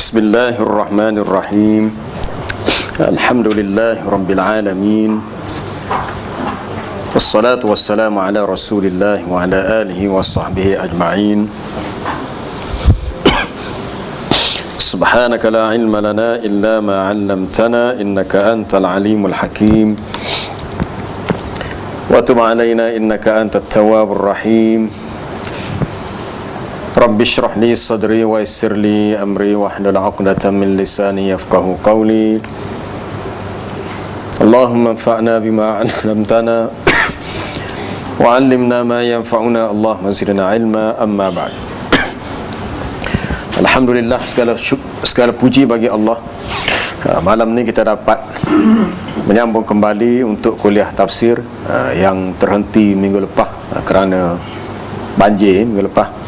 Bismillahirrahmanirrahim. Alhamdulillahi rabbil alamin. Wassalatu wassalamu ala Rasulillah wa ala alihi wa sahbihi ajma'in. Subhanaka la ilma lana illa ma 'allamtana innaka antal alimul hakim. Wa tub 'alaina innaka antat tawwabur rahim. Rabbi shrah li sadri wa yassir li amri wahlul 'uqdatam min lisani yafqahu qawli. Allahumma anfa'na bima 'allamtana wa 'allimna ma yanfa'una. Allahumma zidna 'ilma. Amma ba'd. Alhamdulillah, segala puji bagi Allah. Malam ni kita dapat menyambung kembali untuk kuliah tafsir yang terhenti minggu lepas kerana banjir minggu lepas.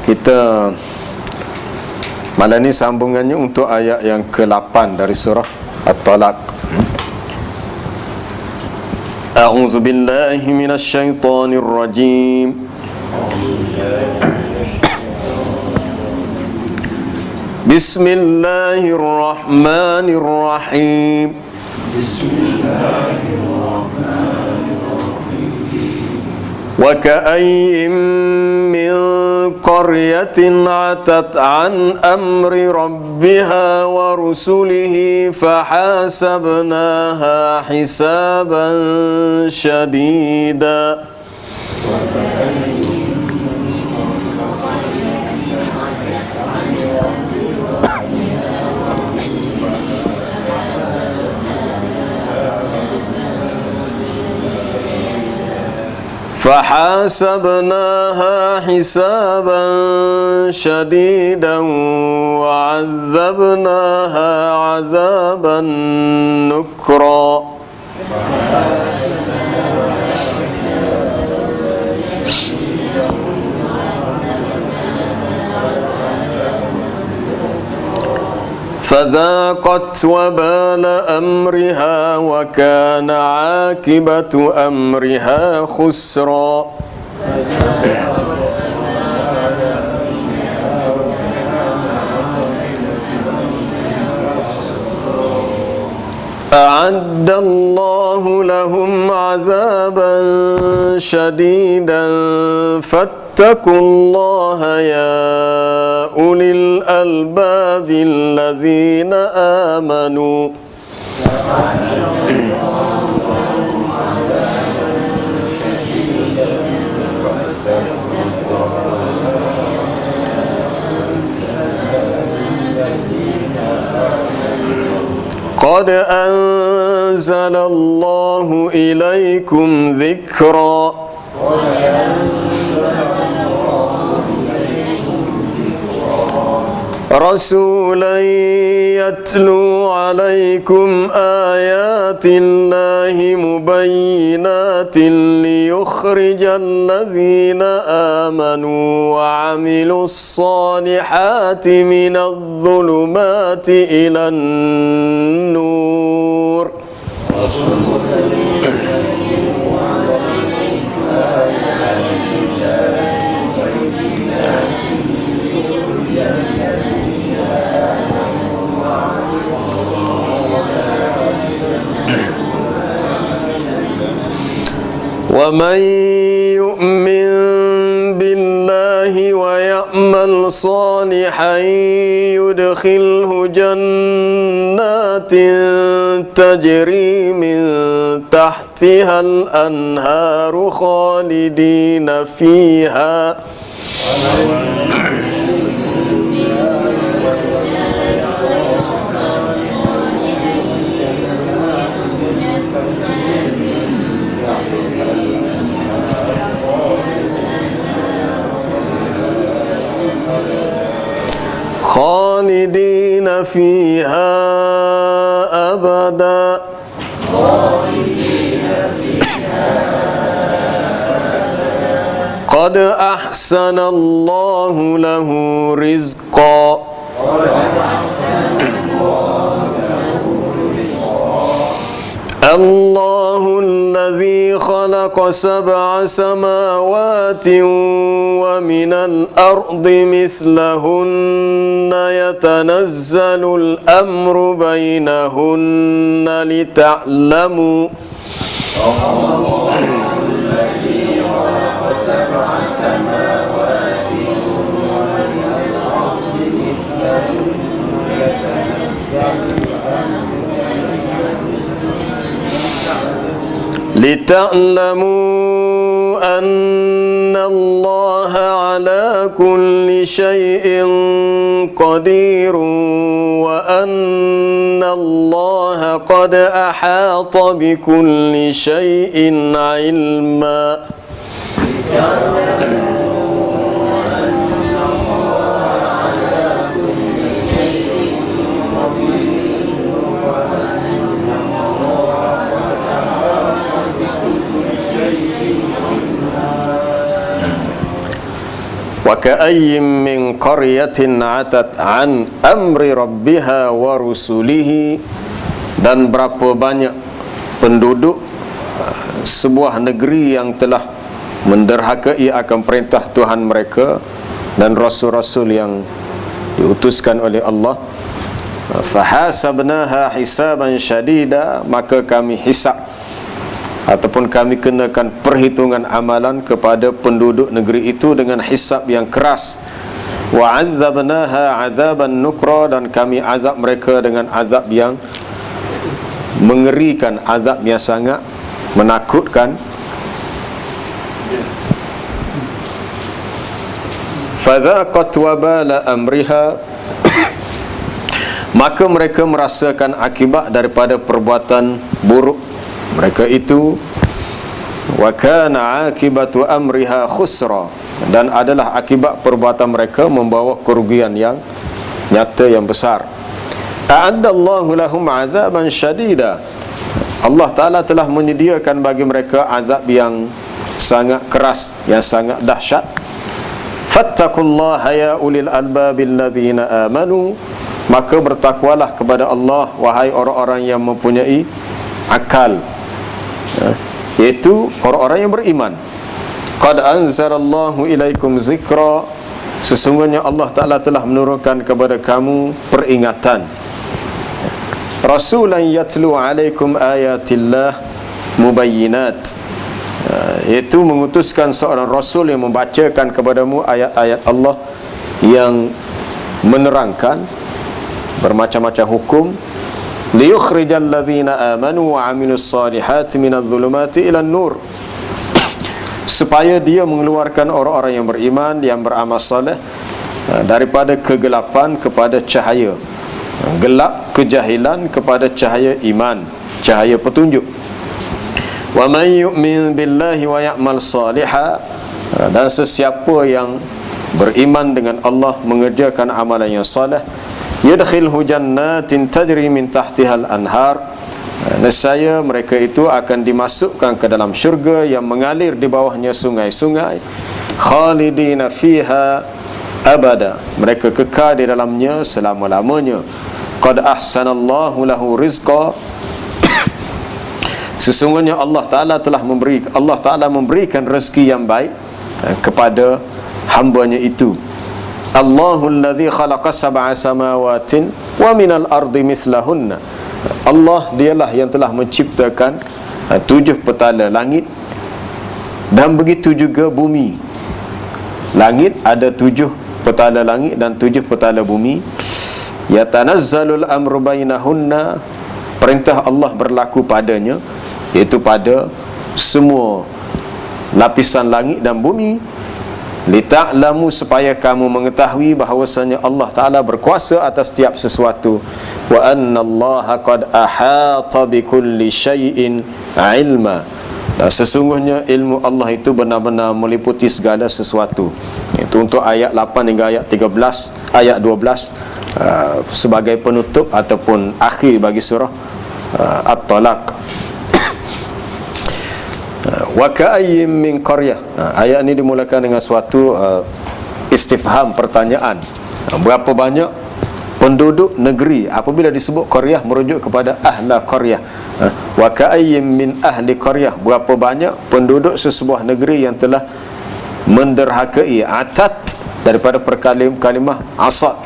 Kita malam ni sambungannya untuk ayat yang ke-8 dari surah At-Talaq. A'udzu billahi minasy syaithanir rajim. Bismillahirrahmanirrahim. Wa ka'ayyin min qaryatin 'atat 'an amri rabbiha wa rusulihi fahasabnaha hisaban shadida. فحاسبناها حسابا شديدا وعذبناها عذابا نكرا. فذاقت وبال أمرها وكان عاقبة أمرها خسرا. أعد الله لهم عذابا شديدا فاتقوا الله يا أولي الألباب الذين آمنوا. قد أنزل الله إليكم ذكرا. رسولا يتلو عليكم آيات الله مبينات ليخرج الذين آمنوا وعملوا الصالحات من الظلمات إلى النور. ومن يؤمن بالله ويعمل صالحا يدخله جنات تجري من تحتها الأنهار خالدين فيها. خالدين فيها أبدا. قد أحسن الله له رزقا. الله الذي خلق 7 سماوات ومن الأرض مثلهن يتنزل الأمر بينهن لتعلموا لتعلموا أن الله على كل شيء قدير وأن الله قد أحاط بكل شيء علما. وكأي من قرية عتت عن أمر ربها ورسله, dan berapa banyak penduduk sebuah negeri yang telah menderhakai akan perintah Tuhan mereka dan rasul-rasul yang diutuskan oleh Allah. Fahasabnaha hisaban syadida, maka kami hisab ataupun kami kenakan perhitungan amalan kepada penduduk negeri itu dengan hisab yang keras. Wa 'adzabnaha 'adzaban nukra, dan kami azab mereka dengan azab yang mengerikan, azab yang sangat menakutkan. Fadzaqat wabala amriha, maka mereka merasakan akibat daripada perbuatan buruk mereka itu. Wa kana akibatu amriha khusra, dan adalah akibat perbuatan mereka membawa kerugian yang nyata yang besar. A'addallahu lahum 'adzaban syadida, Allah Ta'ala telah menyediakan bagi mereka azab yang sangat keras, yang sangat dahsyat. Fattaqullaha ya ulil albabil ladzina amanu, maka bertakwalah kepada Allah wahai orang-orang yang mempunyai akal, iaitu orang-orang yang beriman. Qad anzalallahu ilaikum zikra, sesungguhnya Allah Ta'ala telah menurunkan kepada kamu peringatan. Rasulan yatlu alaikum ayatillah mubayyinat, iaitu mengutuskan seorang rasul yang membacakan kepadamu ayat-ayat Allah yang menerangkan bermacam-macam hukum. Liyukhrijal ladzina amanu wa 'amilus solihati minadh dhulumati ilan nur, supaya dia mengeluarkan orang-orang yang beriman, yang beramal soleh daripada kegelapan kepada cahaya, gelap kejahilan kepada cahaya iman, cahaya petunjuk. Wa man yu'min billahi wa ya'mal salihan, dan sesiapa yang beriman dengan Allah, mengerjakan amalan yang soleh, yadkhilhu jannatin tajri min tahtihal anhar, nescaya mereka itu akan dimasukkan ke dalam syurga yang mengalir di bawahnya sungai-sungai. Khalidina fiha abada, mereka kekal di dalamnya selama-lamanya. Qad ahsanallahu lahu rizqa, sesungguhnya Allah Ta'ala memberikan rezeki yang baik kepada hambanya itu. Allahul ladzi khalaqa sab'a samawatin wa minal ardi mislahunna, Allah dialah yang telah menciptakan 7 petala langit, dan begitu juga bumi. Langit ada 7 petala langit dan 7 petala bumi. Yatanazzalul amru bainahunna, perintah Allah berlaku padanya, iaitu pada semua lapisan langit dan bumi. Lita'lamu, supaya kamu mengetahui bahawasanya Allah Ta'ala berkuasa atas setiap sesuatu. Wa anna Allah qad ahata bikulli syai'in ilma, dan sesungguhnya ilmu Allah itu benar-benar meliputi segala sesuatu. Itu untuk ayat 8 hingga ayat 13, ayat 12 sebagai penutup ataupun akhir bagi surah At-Talaq. Wa ka'ayyin min qaryah, ayat ini dimulakan dengan suatu istifham, pertanyaan. Berapa banyak penduduk negeri? Apabila disebut qaryah merujuk kepada ahla qaryah. Wa ka'ayyin min ahli qaryah, berapa banyak penduduk sesebuah negeri yang telah menderhakai. Atat daripada kalimah asat,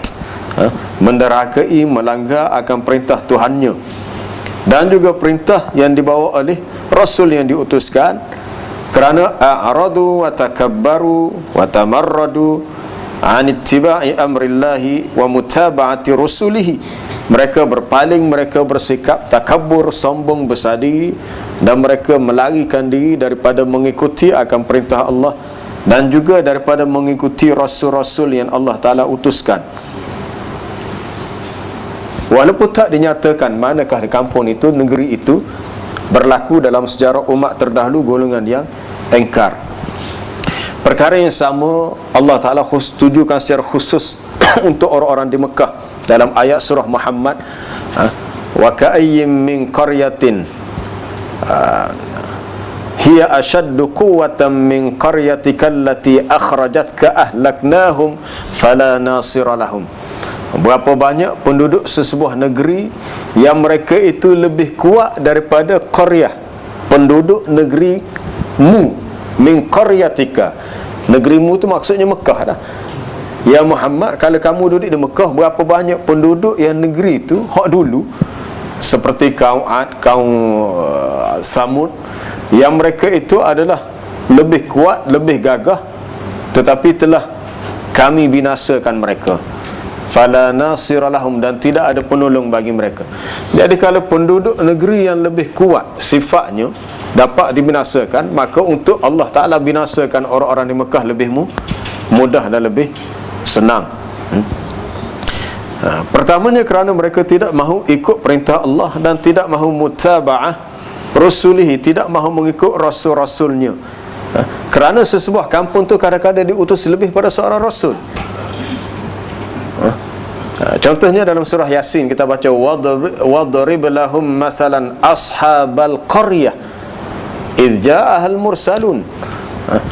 menderakai, melanggar akan perintah Tuhannya dan juga perintah yang dibawa oleh Rasul yang diutuskan, kerana a'radu wa takabbaru wa tamarradu an ittiba'i amrillahi wa mutaba'ati rusulihi. Mereka berpaling, mereka bersikap takabbur, sombong, besar diri, dan mereka melarikan diri daripada mengikuti akan perintah Allah dan juga daripada mengikuti rasul-rasul yang Allah Ta'ala utuskan. Walaupun tak dinyatakan manakah di kampung itu, negeri itu, berlaku dalam sejarah umat terdahulu golongan yang engkar. Perkara yang sama Allah Ta'ala tujukan secara khusus untuk orang-orang di Mekah dalam ayat surah Muhammad, wa ka'ayyim min qaryatin hiya ashaddu quwwatan min qaryatika allati akhrajatka ahlaknahum fala nasira lahum. Berapa banyak penduduk sesebuah negeri yang mereka itu lebih kuat daripada qaryah, penduduk negerimu, min qaryatika. Negerimu itu maksudnya Mekah dah. Ya Muhammad, kalau kamu duduk di Mekah, berapa banyak penduduk yang negeri itu hak dulu, seperti kaum Ad, kaum Samud, yang mereka itu adalah lebih kuat, lebih gagah, tetapi telah kami binasakan mereka. Fala nasira lahum, dan tidak ada penolong bagi mereka. Jadi kalau penduduk negeri yang lebih kuat sifatnya dapat dibinasakan, maka untuk Allah Ta'ala binasakan orang-orang di Mekah lebih mudah dan lebih senang. Pertamanya kerana mereka tidak mahu ikut perintah Allah dan tidak mahu mutaba'ah rasulihi, tidak mahu mengikut rasul-rasulnya. Kerana sesebuah kampung tu kadang-kadang diutus lebih pada seorang rasul. Contohnya dalam surah Yasin kita baca wadrib lahum masalan ashabal qaryah idz ja'ahal mursalun.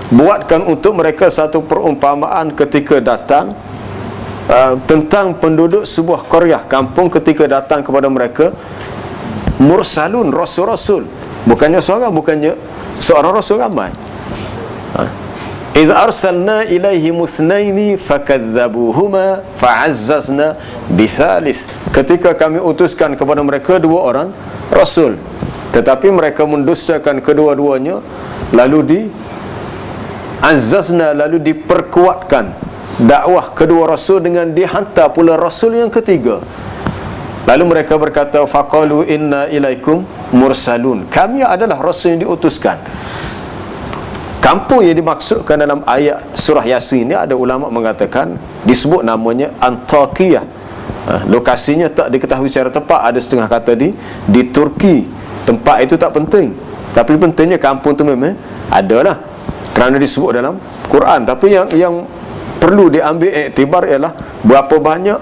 Buatkan untuk mereka satu perumpamaan ketika datang tentang penduduk sebuah qaryah, kampung, ketika datang kepada mereka mursalun, rasul-rasul, bukannya seorang, bukannya seorang rasul ramai. idz arsalna ilaihim itsnaini fakadzabuhuma fa'azzazna bithalis. Ketika kami utuskan kepada mereka dua orang rasul, tetapi mereka mendustakan kedua-duanya, lalu azzazna, lalu diperkuatkan dakwah kedua rasul dengan dihantar pula rasul yang ketiga. Lalu mereka berkata, faqalu inna ilaikum mursalun, kami adalah rasul yang diutuskan. Kampung yang dimaksudkan dalam ayat surah Yasin ini, ada ulama mengatakan disebut namanya Antakiyah. Lokasinya tak diketahui secara tepat, ada setengah kata di Turki. Tempat itu tak penting, tapi pentingnya kampung itu memang ada lah, kerana disebut dalam Quran. Tapi yang perlu diambil iktibar ialah berapa banyak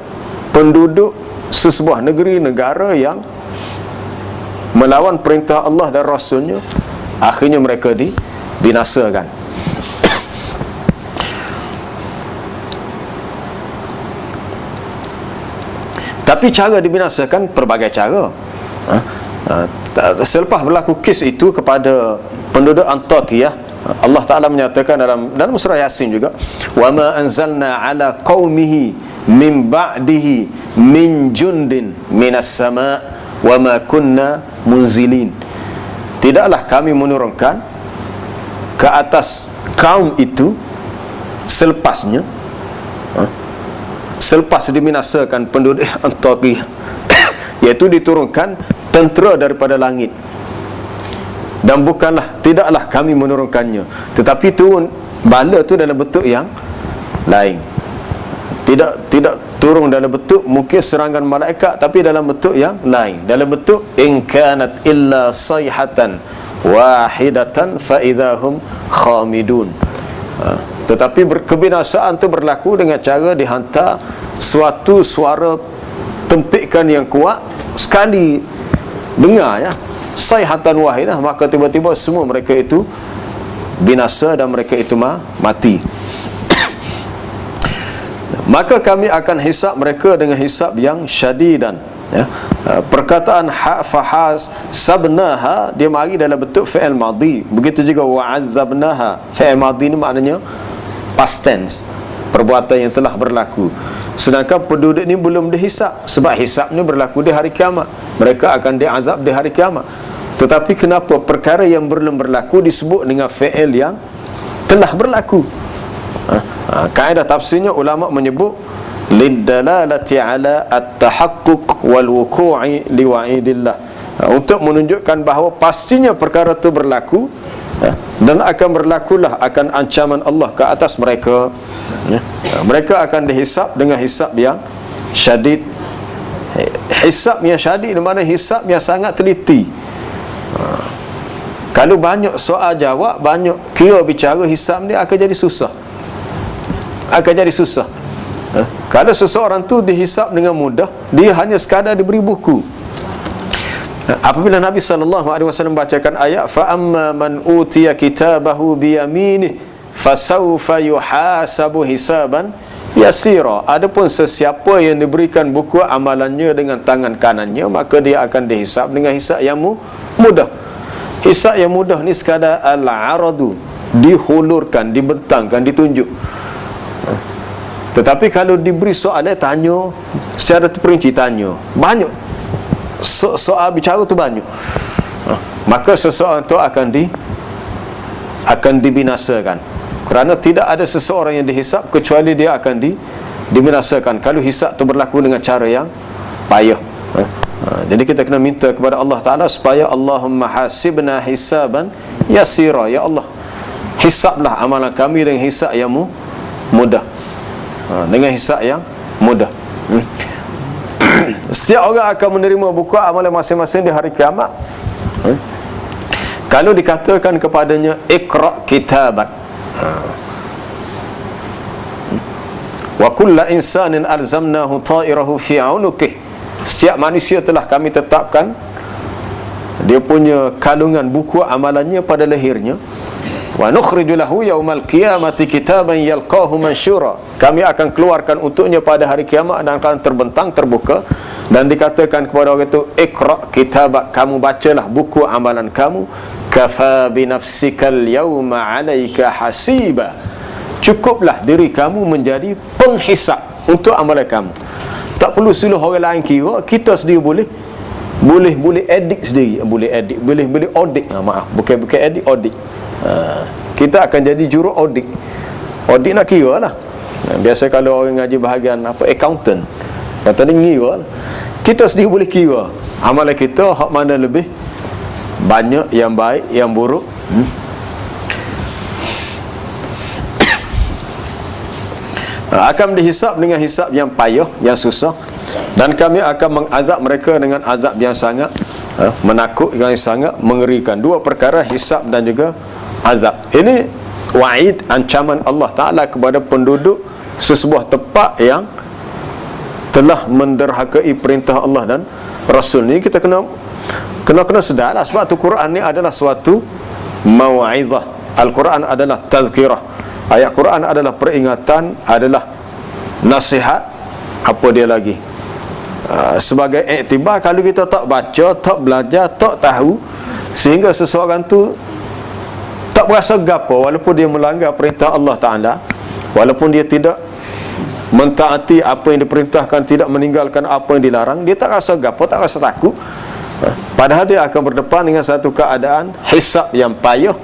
penduduk sesebuah negeri, negara yang melawan perintah Allah dan Rasulnya, akhirnya mereka dibinasakan. Tapi cara dibinasakan berbagai cara. Selepas berlaku kes itu kepada penduduk Antakiyah, Allah Ta'ala menyatakan dalam surah Yasin juga, wa ma anzalna ala qaumihi min ba'dihi min jundin minas sama' wa ma kunna munzilin. Tidaklah kami menurunkan ke atas kaum itu selepasnya, selepas dibinasakan penduduk Antakiyah, iaitu diturunkan tentera daripada langit. Dan tidaklah kami menurunkannya, tetapi turun bala tu dalam bentuk yang lain. Tidak turun dalam bentuk mungkin serangan malaikat, tapi dalam bentuk yang lain, dalam bentuk in kanat illa sayhatan wahidatan fa idahum khamidun. Tetapi kebinasaan itu berlaku dengan cara dihantar suatu suara tempikan yang kuat, sekali dengar ya, sayhatan wahidah, maka tiba-tiba semua mereka itu binasa dan mereka itu mati. Maka kami akan hisab mereka dengan hisab yang syadidan, ya. Perkataan fahas sabnaha, dia mari dalam bentuk fi'il madhi. Begitu juga wa'adzabnaha, fi'il madhi ni maknanya past tense, perbuatan yang telah berlaku. Sedangkan penduduk ni belum dihisap, sebab hisap ni berlaku di hari kiamat. Mereka akan diazab di hari kiamat. Tetapi kenapa perkara yang belum berlaku disebut dengan fi'il yang telah berlaku? Kaedah tafsirnya ulama menyebut lidalalati ala at-tahaqquq wal wuqu'i liwa'idillah, untuk menunjukkan bahawa pastinya perkara itu berlaku, dan akan berlakulah akan ancaman Allah ke atas mereka. Mereka akan dihisap dengan hisap yang syadid. Hisap yang syadid di mana hisap yang sangat teliti. Kalau banyak soal jawab, banyak kira bicara, hisap dia akan jadi susah. Kalau seseorang tu dihisap dengan mudah, dia hanya sekadar diberi buku. Apabila Nabi SAW bacakan ayat fa amma man utiya kitabahu biyaminih fasawfa yuhasabu hisaban yasira, adapun sesiapa yang diberikan buku amalannya dengan tangan kanannya, maka dia akan dihisap dengan hisap yang mudah. Hisap yang mudah ni sekadar al-aradu, dihulurkan, dibentangkan, ditunjuk. Tetapi kalau diberi soalan, tanya secara terperinci, tanya banyak, soal bicara tu banyak, maka seseorang tu akan dibinasakan. Kerana tidak ada seseorang yang dihisap kecuali dia akan dibinasakan kalau hisap tu berlaku dengan cara yang payah. Jadi kita kena minta kepada Allah Ta'ala supaya Allahumma hasibna hisaban yasira, ya Allah, hisaplah amalan kami dengan hisap yang mudah, dengan hisap yang mudah. Setiap orang akan menerima buku amalan masing-masing di hari kiamat. Kalau dikatakan kepadanya iqra kitabak, wa kulla insanin alzamnahu ta'irahu fi 'unuqih, setiap manusia telah kami tetapkan dia punya kalungan buku amalannya pada lehernya. Wa nukhriju lahu yaumal qiyamati kitaban yalqahu mansyura, kami akan keluarkan untuknya pada hari kiamat dan akan terbentang, terbuka, dan dikatakan kepada orang itu iqra kitabak, kamu bacalah buku amalan kamu, kafa bi nafsikal yauma 'alaika hasiba, cukuplah diri kamu menjadi penghisap untuk amalan kamu. Tak perlu suruh orang lain kira, kita sendiri boleh edit sendiri, boleh audit. Bukan edit, audit. Kita akan jadi juru audit nak kira lah. Biasa kalau orang ngaji bahagian accountant, kata dia ngira lah. Kita sendiri boleh kira amalan kita, hak mana lebih banyak, yang baik, yang buruk. Akan dihisap dengan hisap yang payah, yang susah, dan kami akan mengazab mereka dengan azab yang sangat menakutkan, yang sangat mengerikan. Dua perkara, hisap dan juga azab. Ini wa'id, ancaman Allah Ta'ala kepada penduduk sesebuah tempat yang telah menderhakai perintah Allah dan Rasul. Ini kita kena sedarlah, sebab tu Quran ni adalah suatu mau'izah. Al-Quran adalah tazkirah. Ayat Quran adalah peringatan, adalah nasihat. Apa dia lagi? Sebagai iktibar, kalau kita tak baca, tak belajar, tak tahu, sehingga seseorang tu tak berasa gapo walaupun dia melanggar perintah Allah Ta'ala, walaupun dia tidak mentaati apa yang diperintahkan, tidak meninggalkan apa yang dilarang, dia tak rasa gapo, tak rasa takut. Padahal dia akan berdepan dengan satu keadaan hisab yang payah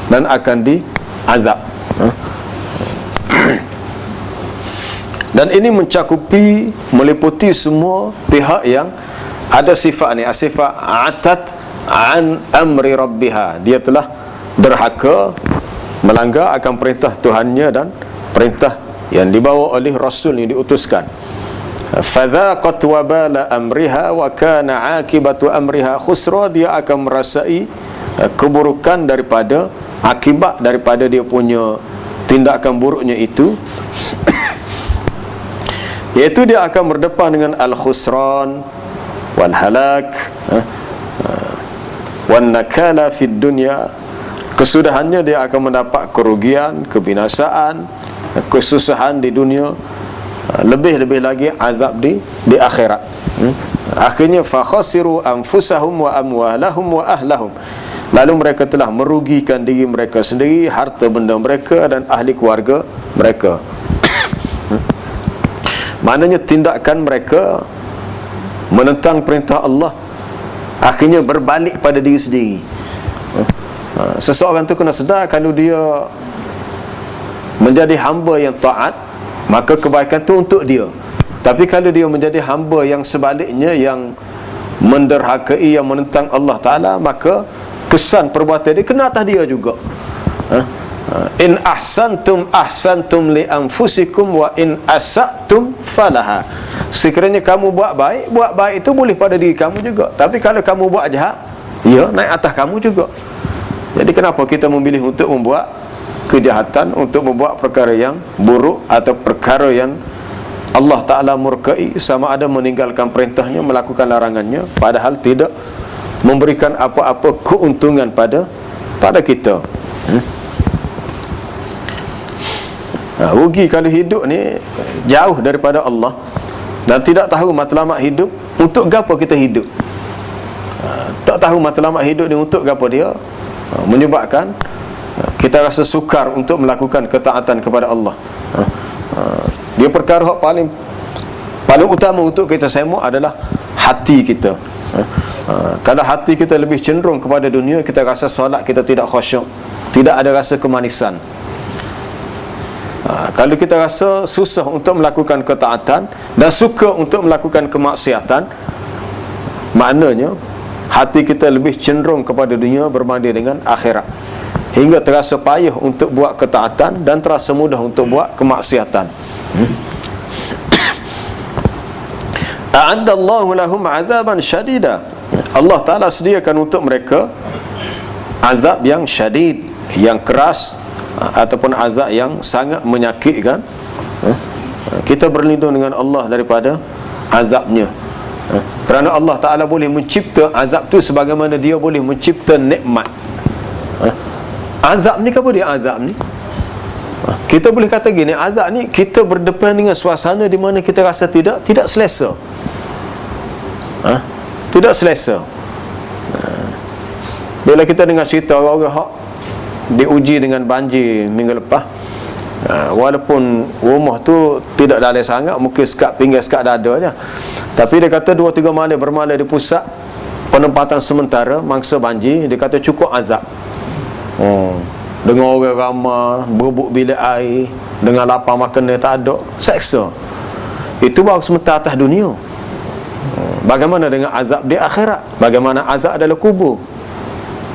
dan akan diazab. Dan ini mencakupi, meliputi semua pihak yang ada sifat ni, sifat atat an amri rabbiha, dia telah derhaka, melanggar akan perintah Tuhannya dan perintah yang dibawa oleh Rasul yang diutuskan. Fadzaqat wabala amriha wa kana akibatu amriha khusra, dia akan merasai keburukan daripada akibat daripada dia punya tindakan buruknya itu, iaitu dia akan berdepan dengan al-khusran wal halak wan nakala fid dunya. Kesudahannya dia akan mendapat kerugian, kebinasaan, kesusahan di dunia, lebih-lebih lagi azab di akhirat. Akhirnya fa khasiru anfusahum wa amwalahum wa ahlahum, lalu mereka telah merugikan diri mereka sendiri, harta benda mereka dan ahli keluarga mereka. Maknanya tindakan mereka menentang perintah Allah akhirnya berbalik pada diri sendiri. Seseorang tu kena sedar, kalau dia menjadi hamba yang taat, maka kebaikan tu untuk dia. Tapi kalau dia menjadi hamba yang sebaliknya, yang menderhakai, yang menentang Allah Ta'ala, maka kesan perbuatan dia kena atas dia juga. In ahsantum li anfusikum wa in asatum falaha. Sekiranya kamu buat baik itu boleh pada diri kamu juga. Tapi kalau kamu buat jahat, ya naik atas kamu juga. Jadi kenapa kita memilih untuk membuat kejahatan, untuk membuat perkara yang buruk atau perkara yang Allah Ta'ala murkai, sama ada meninggalkan perintahnya, melakukan larangannya, padahal tidak memberikan apa-apa keuntungan pada kita. Rugi kalau hidup ni jauh daripada Allah dan tidak tahu matlamat hidup. Untuk gapo kita hidup? Tak tahu matlamat hidup ni untuk gapo dia, menyebabkan kita rasa sukar untuk melakukan ketaatan kepada Allah. Dia perkara yang paling utama untuk kita semua adalah hati kita. Kalau hati kita lebih cenderung kepada dunia, kita rasa solat kita tidak khusyuk, tidak ada rasa kemanisan. Kalau kita rasa susah untuk melakukan ketaatan dan suka untuk melakukan kemaksiatan, maknanya hati kita lebih cenderung kepada dunia berbanding dengan akhirat, hingga terasa payah untuk buat ketaatan dan terasa mudah untuk buat kemaksiatan. A'addallahu lahum 'adzaban syadida. Allah Ta'ala sediakan untuk mereka azab yang syadid, yang keras, ataupun azab yang sangat menyakitkan. Kita berlindung dengan Allah daripada azabnya, kerana Allah Ta'ala boleh mencipta azab tu sebagaimana Dia boleh mencipta nikmat. Azab ni, apa dia azab ni? Kita boleh kata gini, azab ni kita berdepan dengan suasana di mana kita rasa tidak selesa. Tidak selesa. Bila kita dengar cerita orang-orang hak diuji dengan banjir minggu lepas, walaupun rumah tu tidak dalam sangat, mungkin sekat pinggir sekat dada je, tapi dia kata 2-3 malam bermalam di pusat penempatan sementara mangsa banjir, dia kata cukup azab. Dengan orang ramai, berebut bilik air, dengan lapar makan dia tak ada, seksa. Itu baru sementara atas dunia. Bagaimana dengan azab di akhirat? Bagaimana azab dalam kubur?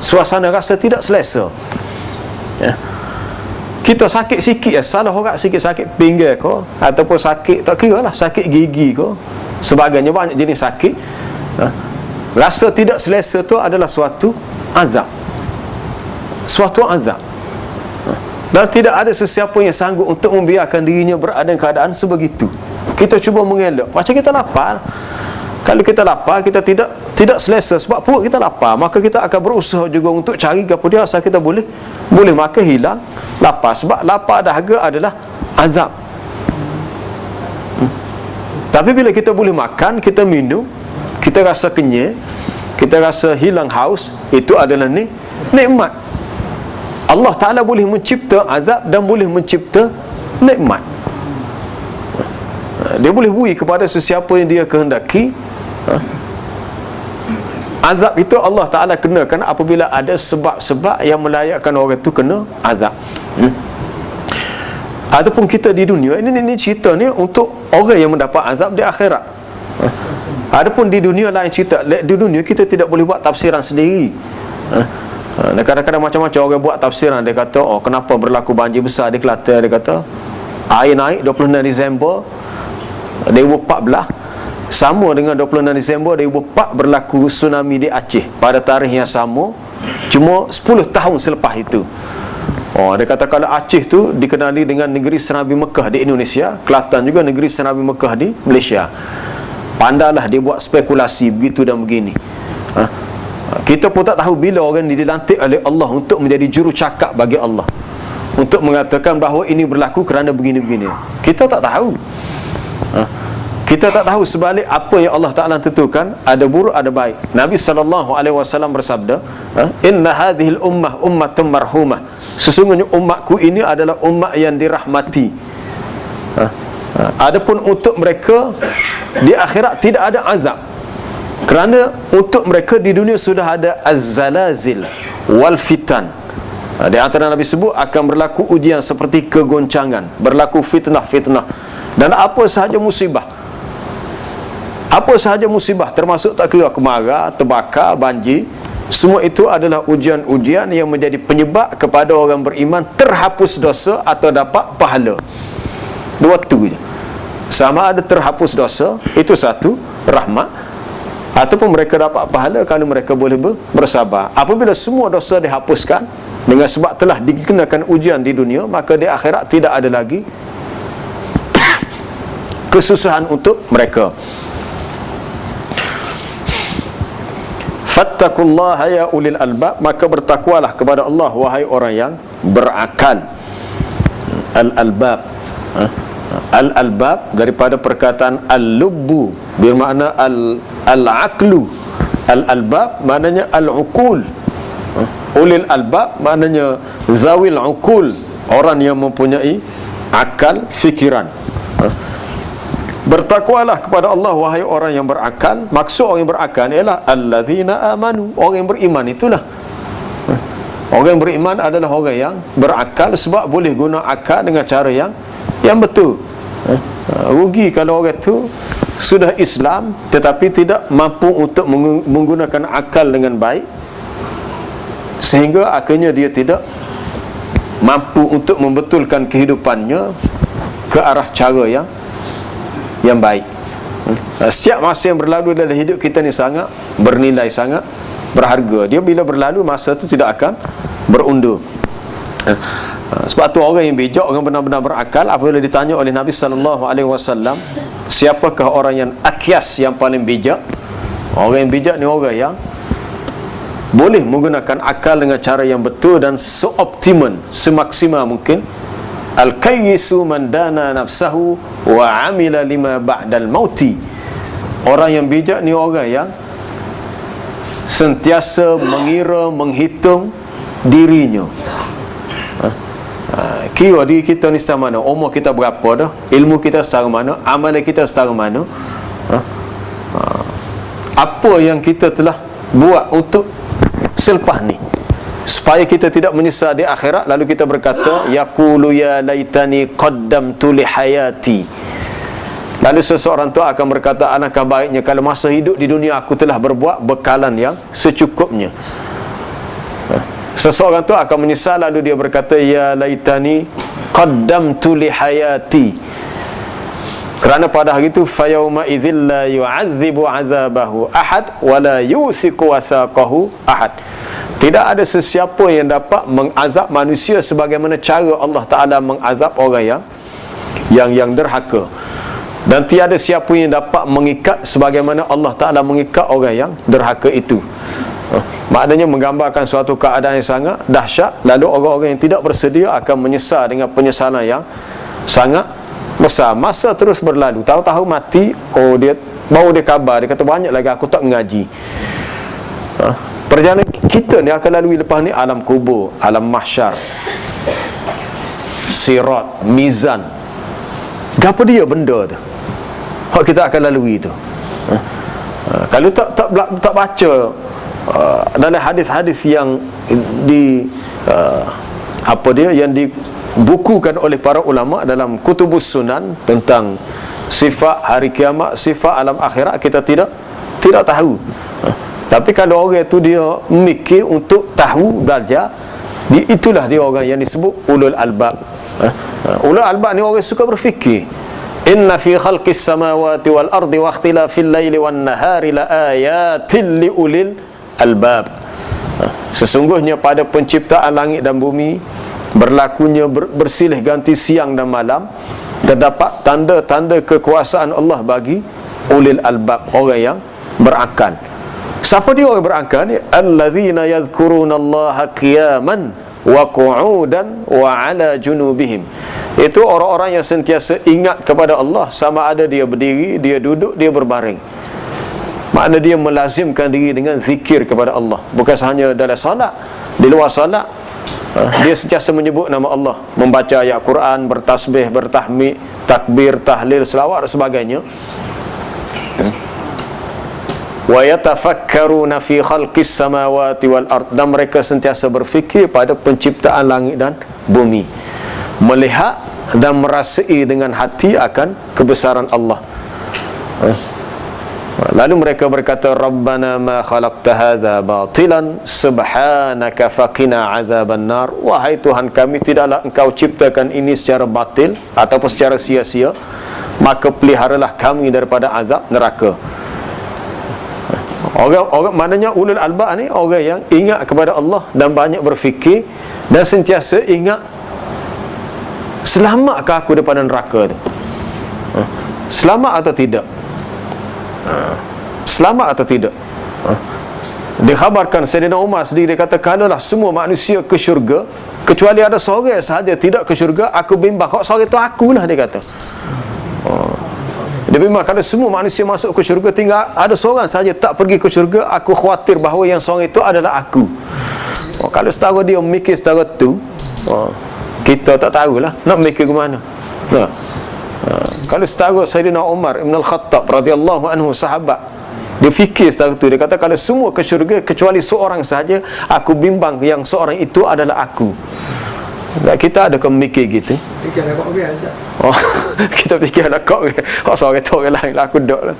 Suasana rasa tidak selesa. Kita sakit sikit, salah orang sikit sakit pinggir ko, ataupun sakit tak kira lah, sakit gigi ko, sebagainya, banyak jenis sakit. Rasa tidak selesa tu adalah suatu azab. Suatu azab. Dan tidak ada sesiapa yang sanggup untuk membiarkan dirinya berada dalam keadaan sebegitu. Kita cuba mengelak. Macam kita lapar. Kalau kita lapar, kita tidak selesa sebab perut kita lapar, maka kita akan berusaha juga untuk cari apa dia asal kita boleh makan hilang lapar. Sebab lapar dahaga adalah azab. Tapi bila kita boleh makan, kita minum, kita rasa kenyang, kita rasa hilang haus, itu adalah nikmat. Allah Ta'ala boleh mencipta azab dan boleh mencipta nikmat. Dia boleh beri kepada sesiapa yang Dia kehendaki. Azab itu Allah Ta'ala kenakan apabila ada sebab-sebab yang melayakkan orang itu kena azab. Ataupun kita di dunia ini cerita ni untuk orang yang mendapat azab di akhirat. Adapun di dunia lain cerita. Di dunia kita tidak boleh buat tafsiran sendiri. Kadang-kadang macam-macam orang buat tafsiran. Dia kata, kenapa berlaku banjir besar di Kelantan? Dia kata air naik 26 Disember 2014, sama dengan 26 Disember 2004 berlaku tsunami di Aceh pada tarikh yang sama, cuma 10 tahun selepas itu. Dia kata kalau Aceh tu dikenali dengan negeri Serabi Mekah di Indonesia, Kelantan juga negeri Serabi Mekah di Malaysia. Pandailah dia buat spekulasi begitu dan begini. Kita pun tak tahu bila orang ini dilantik oleh Allah untuk menjadi juru cakap bagi Allah, untuk mengatakan bahawa ini berlaku kerana begini-begini. Kita tak tahu. Kita tak tahu sebalik apa yang Allah Ta'ala tentukan, ada buruk ada baik. Nabi SAW bersabda, inna hadhil ummah ummatun marhumah, sesungguhnya umatku ini adalah umat yang dirahmati. Adapun untuk mereka di akhirat tidak ada azab, kerana untuk mereka di dunia sudah ada az-zalazil wal fitan. Di antara Nabi sebut akan berlaku ujian seperti kegoncangan, berlaku fitnah-fitnah, dan apa sahaja musibah. Apa sahaja musibah, termasuk tak kira kemarau, terbakar, banjir, semua itu adalah ujian-ujian yang menjadi penyebab kepada orang beriman terhapus dosa atau dapat pahala. Dua tu je. Sama ada terhapus dosa, itu satu rahmat, ataupun mereka dapat pahala kalau mereka boleh bersabar. Apabila semua dosa dihapuskan dengan sebab telah dikenakan ujian di dunia, maka di akhirat tidak ada lagi kesusahan untuk mereka. Fattakullaha ya ulil albab, maka bertakwalah kepada Allah wahai orang yang berakal. Al-albab, al-albab daripada perkataan al-lubbu, bermakna al-aqlu. Al-albab maknanya al-uqul. Ulil albab maknanya zawil uqul, orang yang mempunyai akal fikiran. Bertakwalah kepada Allah wahai orang yang berakal. Maksud orang yang berakal ialah allazina amanu, orang yang beriman itulah. Orang yang beriman adalah orang yang berakal, sebab boleh guna akal dengan cara yang betul. Rugi kalau orang itu sudah Islam tetapi tidak mampu untuk menggunakan akal dengan baik, sehingga akhirnya dia tidak mampu untuk membetulkan kehidupannya ke arah cara yang baik. Setiap masa yang berlalu dalam hidup kita ni sangat bernilai, sangat berharga. Dia bila berlalu, masa tu tidak akan berundur. Sebab tu orang yang bijak, orang benar-benar berakal, apabila ditanya oleh Nabi SAW, siapakah orang yang akyas, yang paling bijak? Orang yang bijak ni orang yang boleh menggunakan akal dengan cara yang betul dan seoptimal, semaksimal mungkin. Al-kayyisu man dana nafsahu wa amila lima ba'dal mauti. Orang yang bijak ni orang yang sentiasa mengira, menghitung dirinya. Kira diri kita ni secara mana, umur kita berapa dah, ilmu kita secara mana, amalan kita secara mana, apa yang kita telah buat untuk selepas ni, supaya kita tidak menyesal di akhirat. Lalu kita berkata, yaqulu ya laitani qaddamtu li hayati. Lalu seseorang tu akan berkata, alangkah baiknya kalau masa hidup di dunia aku telah berbuat bekalan yang secukupnya. Seseorang tu akan menyesal, lalu dia berkata, ya laitani qaddamtu li hayati. Kerana pada hari itu, fayauma idzil la yu'adzibu 'adzabahu ahad wa la yusiku wathaqahu ahad. Tidak ada sesiapa yang dapat mengazab manusia sebagaimana cara Allah Ta'ala mengazab orang yang derhaka. Dan tiada siapa yang dapat mengikat sebagaimana Allah Ta'ala mengikat orang yang derhaka itu. Maknanya menggambarkan suatu keadaan yang sangat dahsyat. Lalu orang-orang yang tidak bersedia akan menyesal dengan penyesalan yang sangat besar. Masa terus berlalu, tahu-tahu mati, dia baru dia khabar, dia kata banyak lagi aku tak mengaji. Perjalanan kita ni akan lalui lepas ni alam kubur, alam mahsyar, sirat, mizan. Apa dia benda tu hak kita akan lalui tu? Kalau tak baca dalam hadis-hadis yang yang dibukukan oleh para ulama dalam kutubus sunan tentang sifat hari kiamat, sifat alam akhirat, kita tidak tahu. Tapi kalau orang itu dia mikir untuk tahu, belajar, itulah dia orang yang disebut ulul albab. Ulul albab ni orang suka berfikir. Inna fi khalqis samawati wal ardi wa ikhtilafil laili wan nahari la ayatin li ulil albab. Sesungguhnya pada penciptaan langit dan bumi, berlakunya bersilih ganti siang dan malam, terdapat tanda-tanda kekuasaan Allah bagi ulil albab, orang yang berakal. Siapa dia orang berakal ni? Allazina yadhkurunallaha qiyaman wa qu'udan wa ala junubihim. Itu orang-orang yang sentiasa ingat kepada Allah, sama ada dia berdiri, dia duduk, dia berbaring. Makna dia melazimkan diri dengan zikir kepada Allah. Bukan hanya dalam salat, di luar salat Dia sentiasa menyebut nama Allah, membaca ayat Quran, bertasbih, bertahmid, takbir, tahlil, selawat dan sebagainya. Wa yatafakkaruna fi khalqis samawati wal ard, dan mereka sentiasa berfikir pada penciptaan langit dan bumi, melihat dan merasai dengan hati akan kebesaran Allah. Lalu mereka berkata, Rabbana ma khalaqta hadza batilan subhanaka faqina azaban nar. Wahai Tuhan kami, tidaklah engkau ciptakan ini secara batil ataupun secara sia-sia, maka peliharalah kami daripada azab neraka. Orang maknanya ulul albab ni orang yang ingat kepada Allah dan banyak berfikir dan sentiasa ingat, selamatkah aku daripada neraka tu? Selamat atau tidak? Selamat atau tidak? Dikhabarkan Sayyidina Umar sendiri, dia kata, kalaulah semua manusia ke syurga kecuali ada seorang sahaja tidak ke syurga, aku bimbang kalau seorang itu akulah, dia kata. Dia bimbang kalau semua manusia masuk ke syurga, tinggal ada seorang sahaja tak pergi ke syurga, aku khawatir bahawa yang seorang itu adalah aku. Kalau setara dia mikir setara tu, kita tak tahulah nak mikir ke mana. Kalau setara Sayyidina Umar Ibn Al-Khattab radhiyallahu anhu, sahabat, dia fikir setara tu, dia kata kalau semua ke syurga kecuali seorang sahaja, aku bimbang yang seorang itu adalah aku. Kita ada memikir gitu? Fikir nak kau biasa. Kita fikir nak kau biasa. Seorang itu orang lain lah, aku duduk lah.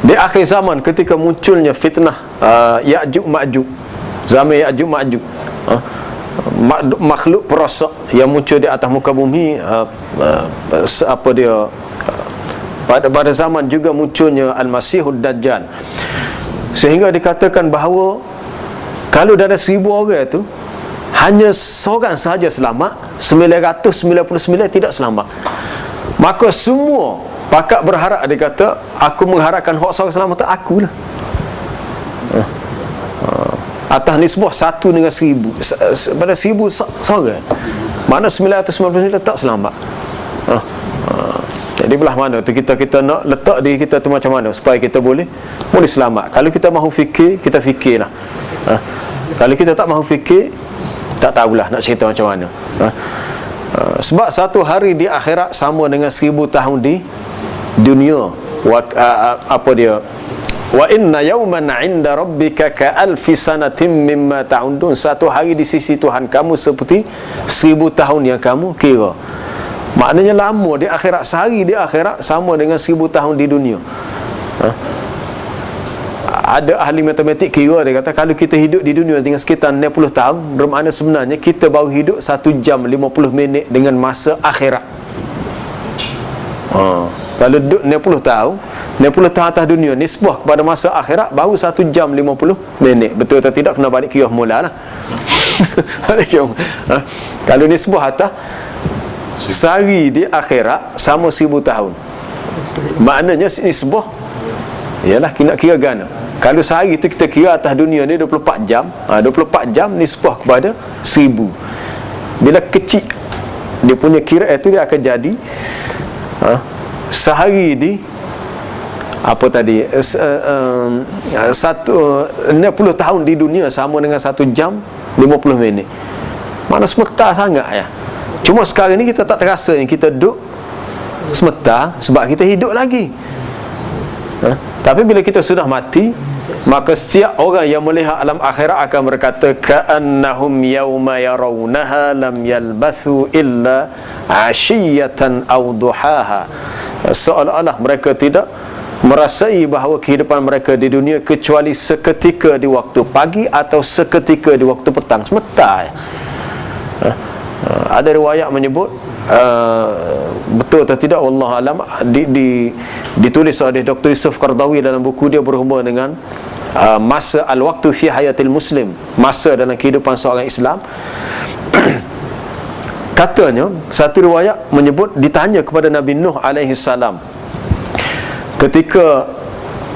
Di akhir zaman ketika munculnya fitnah Ya'juj Ma'juj, zaman Ya'juj Ma'juj, makhluk perosak yang muncul di atas muka bumi, pada zaman juga munculnya Al-Masihud Dajjal, sehingga dikatakan bahawa kalau ada 1000 orang tu, hanya seorang sahaja selamat, 999 tidak selamat. Maka semua pakak berharap, dia kata, aku mengharapkan hak seorang selamat tu akulah. Atas nisbah 1 dengan 1000, pada 1000 seorang, mana 999 tak selamat. Jadi belah mana tu kita nak letak diri kita tu macam mana supaya kita boleh selamat. Kalau kita mahu fikir, kita fikirlah. Kalau kita tak mahu fikir, tak tahulah nak cerita macam mana. Sebab satu hari di akhirat sama dengan 1000 tahun di dunia. Wa inna yawman 'inda rabbika ka alfi sanatin mimma ta'udun. Satu hari di sisi Tuhan kamu seperti 1000 tahun yang kamu kira. Maknanya lama di akhirat. Sehari di akhirat sama dengan 1000 tahun di dunia. Ada ahli matematik kira, dia kata kalau kita hidup di dunia dengan sekitar 60 tahun, bermakna sebenarnya kita baru hidup 1 jam 50 minit dengan masa akhirat. Kalau duduk 60 tahun atas dunia, nisbah kepada masa akhirat baru 1 jam 50 minit. Betul atau tidak, kena balik kira mula lah. Kalau nisbah atas, sehari di akhirat sama 1000 tahun. Maknanya nisbah ialah nak kira gana. Kalau sehari itu kita kira atas dunia ni 24 jam, 24 jam nisbah kepada 1000. Bila kecil dia punya kira itu, dia akan jadi sehari di 60 tahun di dunia sama dengan 1 jam 50 minit. Mana sebentar sangat ya. Cuma sekarang ni kita tak terasa yang kita duduk sebentar sebab kita hidup lagi. Tapi bila kita sudah mati, maka setiap orang yang melihat alam akhirat akan berkata, ka'annahum yawma yarawnaha lam yalbathu illa ashiyatan aw duhaha. Seolah-olah mereka tidak merasai bahawa kehidupan mereka di dunia kecuali seketika di waktu pagi atau seketika di waktu petang. Sebentar. Ada riwayat menyebut, betul atau tidak wallahu alam, ditulis oleh Dr. Yusuf Qardawi dalam buku dia berhubung dengan masa al-waqtu fi hayatil muslim, masa dalam kehidupan seorang Islam. Katanya satu riwayat menyebut ditanya kepada Nabi Nuh alaihi salam ketika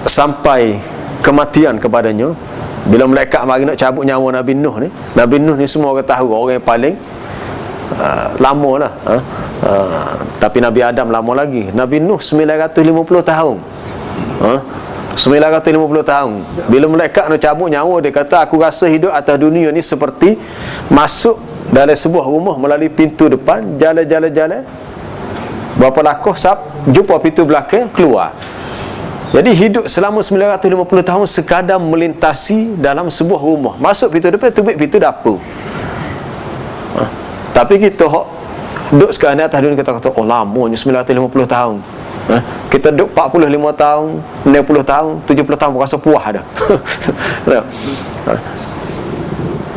sampai kematian kepadanya, bila malaikat mari nak cabut nyawa Nabi Nuh ni. Nabi Nuh ni semua orang tahu orang yang paling lama lah. Tapi Nabi Adam lama lagi. Nabi Nuh 950 tahun. 950 tahun. Bila malaikat nak cabut nyawa, dia kata, aku rasa hidup atas dunia ni seperti masuk dalam sebuah rumah melalui pintu depan, jalan-jalan-jalan, berapa lakoh jumpa pintu belakang, keluar. Jadi hidup selama 950 tahun sekadar melintasi dalam sebuah rumah, masuk pintu depan, tubik pintu dapur. Tapi kita duduk sekarang ni atas dunia, kita kata, oh lamanya 950 tahun. Kita duduk 45 tahun, 60 tahun, 70 tahun, rasa puas dah.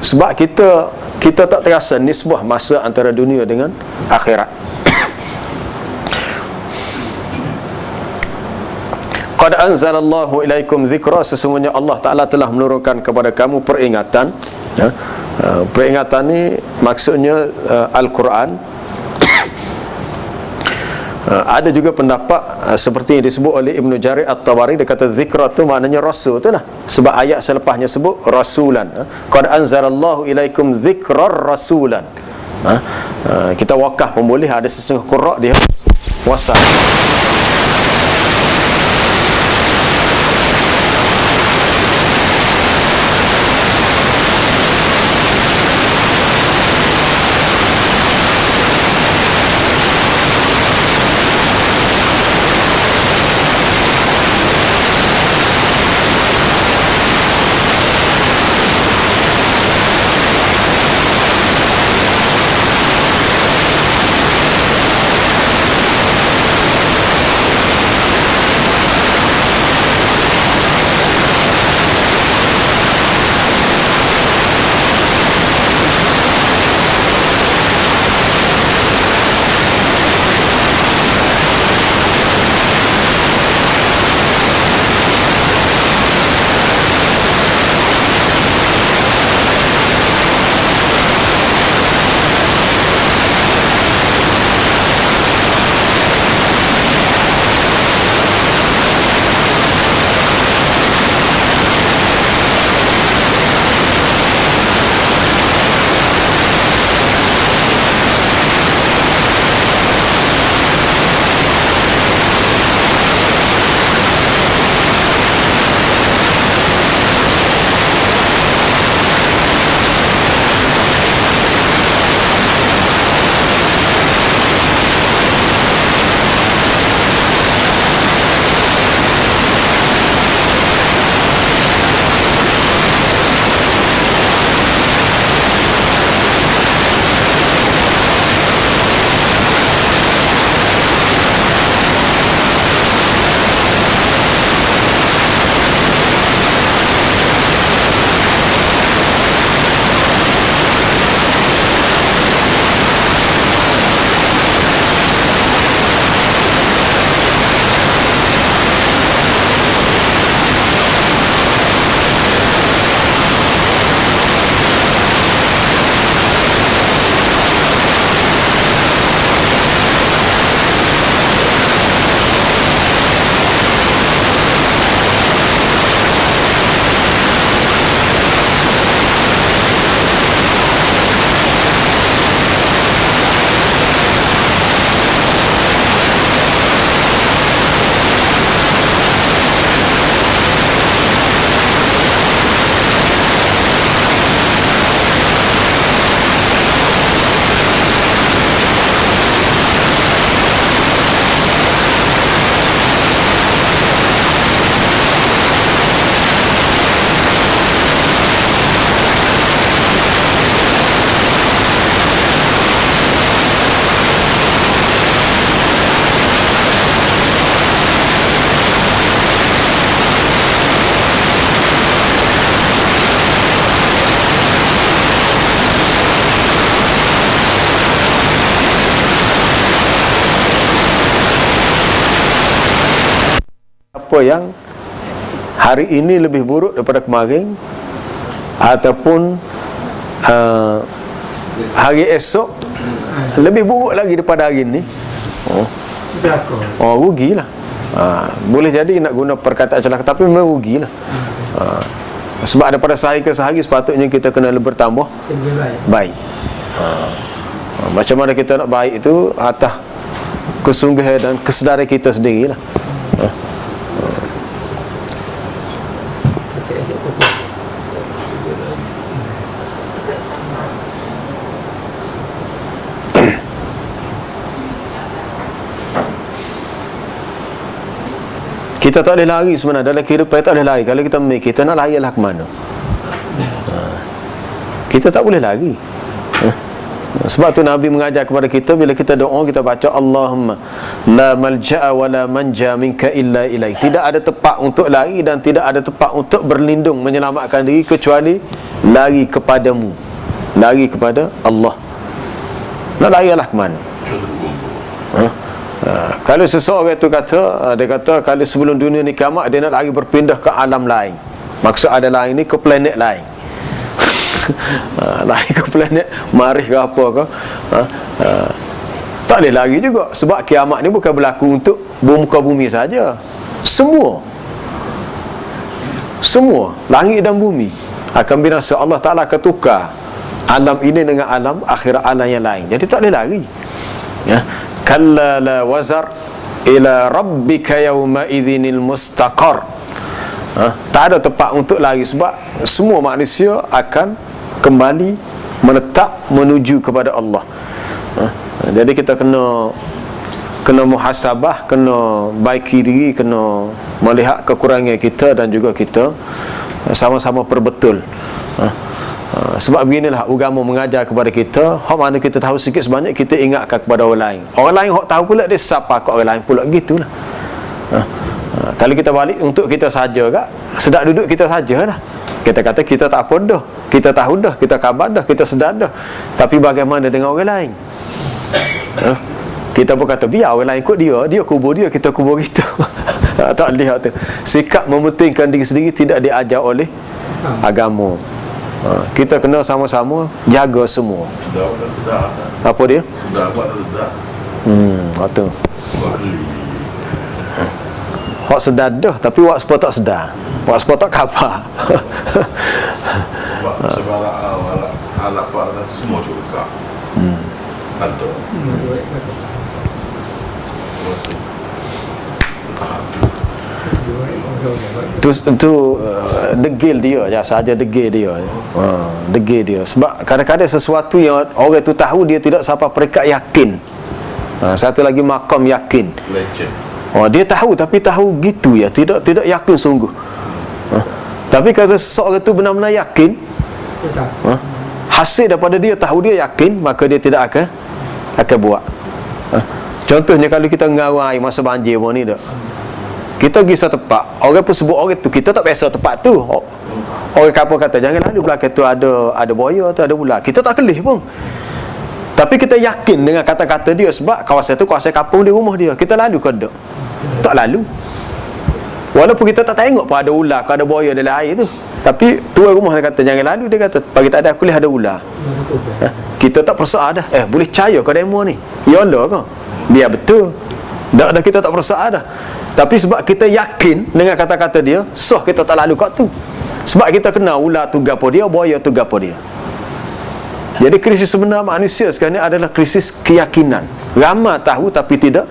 Sebab kita tak terasa nisbah masa antara dunia dengan akhirat. Qad anzalallahu ilaikum dzikra, sesungguhnya Allah Ta'ala telah menurunkan kepada kamu peringatan. Peringatan ni maksudnya Al-Quran. Ada juga pendapat seperti yang disebut oleh Ibnu Jarir At-Tabari, dia kata zikra tu maknanya rasul tu lah, sebab ayat selepasnya sebut rasulan. Qad anzalallahu ilaikum dzikrar rasulan. Kita wakaf pun boleh, ada sesungguh qurra dia wasal. apa yang hari ini lebih buruk daripada kemarin, ataupun hari esok lebih buruk lagi daripada hari ini, rugilah. Boleh jadi nak guna perkataan celaka, tapi memang rugilah. Sebab daripada sehari ke sehari sepatutnya kita kena bertambah baik. Macam mana kita nak baik itu atas kesungguhan dan kesedaran kita sendirilah. Kita tak boleh lari sebenarnya dalam kehidupan, tak boleh lari. Kalau kita mikir, kita nak lari lah ke mana? Kita tak boleh lari. Sebab tu Nabi mengajar kepada kita, bila kita doa, kita baca Allahumma la malja'a wa la manja minka illa ilaik. Tidak ada tempat untuk lari dan tidak ada tempat untuk berlindung, menyelamatkan diri kecuali lari kepadamu, lari kepada Allah. Nak lari lah ke mana? Kalau seseorang itu kata, dia kata kalau sebelum dunia ni kiamat, dia nak lari berpindah ke alam lain. Maksud ada lain ni ke planet lain. Lari ke planet Marikh ke apa ke, tak boleh lari juga. Sebab kiamat ni bukan berlaku untuk muka bumi saja. Semua langit dan bumi akan binasa. Allah Ta'ala akan tukar alam ini dengan alam akhirat, alam yang lain. Jadi tak boleh lari, ya. Kalla la wazar ila rabbika yawma idhinil mustaqar. Tak ada tempat untuk lari, sebab semua manusia akan kembali menetap menuju kepada Allah. Jadi kita kena muhasabah, kena baiki diri, kena melihat kekurangan kita dan juga kita sama-sama perbetul. Sebab beginilah agama mengajar kepada kita, hak mana kita tahu sikit sebanyak kita ingatkan kepada orang lain. Orang lain hak tahu pula dia siapa kat orang lain pula, gitulah. Kalau kita balik untuk kita saja kak, sedap duduk kita sajalah. Kita kata kita tak apa dah, kita tahu dah, kita khabar dah, kita sedar dah. Tapi bagaimana dengan orang lain? Kita pun kata biar orang lain ikut dia kubur dia, kita kubur kita. Tak lihat tu. Sikap mementingkan diri sendiri tidak diajar oleh agama. Kita kena sama-sama jaga semua. Apa dia? Betul. Hak sedar dah, tapi wak sepuluh tak sedar, wak sepuluh tak khabar. Sebarang alat semua juga ada. Itu degil dia je, saja degil dia. Degil dia. Sebab kadang-kadang sesuatu yang orang itu tahu, dia tidak sampai peringkat yakin. Satu lagi makam yakin. Dia tahu, tapi tahu gitu ya, tidak yakin sungguh. Tapi kalau seseorang itu benar-benar yakin, hasil daripada dia tahu dia yakin, maka dia tidak akan buat. Contohnya kalau kita mengarang air masa banjir pun ni dak. Kita pergi satu tempat, orang pun sebut orang tu, kita tak biasa tempat tu. Orang kapal kata jangan lalu belakang tu ada buaya atau ada ular. Kita tak kelih pun. Tapi kita yakin dengan kata-kata dia, sebab kawasan tu kawasan kampung dia, rumah dia. Kita lalu ke tak? Tak lalu. Walaupun kita tak tengok pun ada ular, ada buaya dalam air tu. Tapi tuan rumah dia kata jangan lalu, dia kata bagi tak ada aku lihat ada ular. Kita tak persoal dah. Boleh percaya ke demo ni? Ya Allah ke? Biar betul. Dah kita tak persoal dah. Tapi sebab kita yakin dengan kata-kata dia, kita tak lalu kat tu. Sebab kita kenal ular tu gapo dia, buaya tu gapo dia. Jadi krisis sebenar manusia sekarang ni adalah krisis keyakinan. Ramai tahu tapi tidak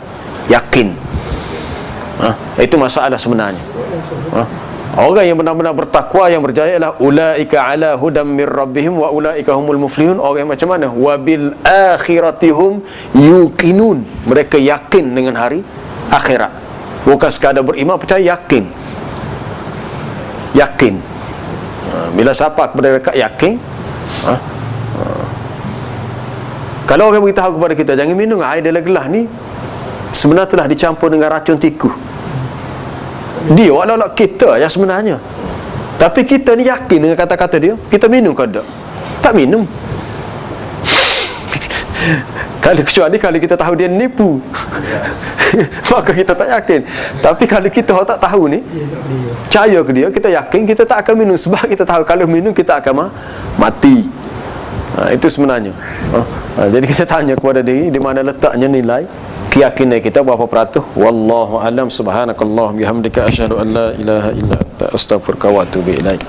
yakin. Itu masalah sebenarnya. Orang yang benar-benar bertakwa, yang berjaya ialah ulaika ala hudam mir rabbihim wa ulaika humul muflihun. Orang yang macam mana? Wa bil akhiratihum yuqinun. Mereka yakin dengan hari akhirat. Bukan sekadar beriman, percaya, yakin. Yakin. Bila siapa kepada mereka yakin, kalau orang beritahu kepada kita jangan minum air dalam gelas ni, sebenarnya telah dicampur dengan racun tikus. Dia walau-walau kita yang sebenarnya. Tapi kita ni yakin dengan kata-kata dia, kita minum ke tak? Tak minum. Kecuali kalau kita tahu dia nipu, maka kita tak yakin. Tapi kalau kita tak tahu ni, percaya ke dia, kita yakin, kita tak akan minum. Sebab kita tahu kalau minum kita akan mati. Itu sebenarnya. Jadi kita tanya kepada diri, di mana letaknya nilai keyakinan kita, berapa peratus? Wallahu alam. Subhanakallah bihamdika asyhadu an la ilaha illa anta astaghfiruka wa atubu ilaik.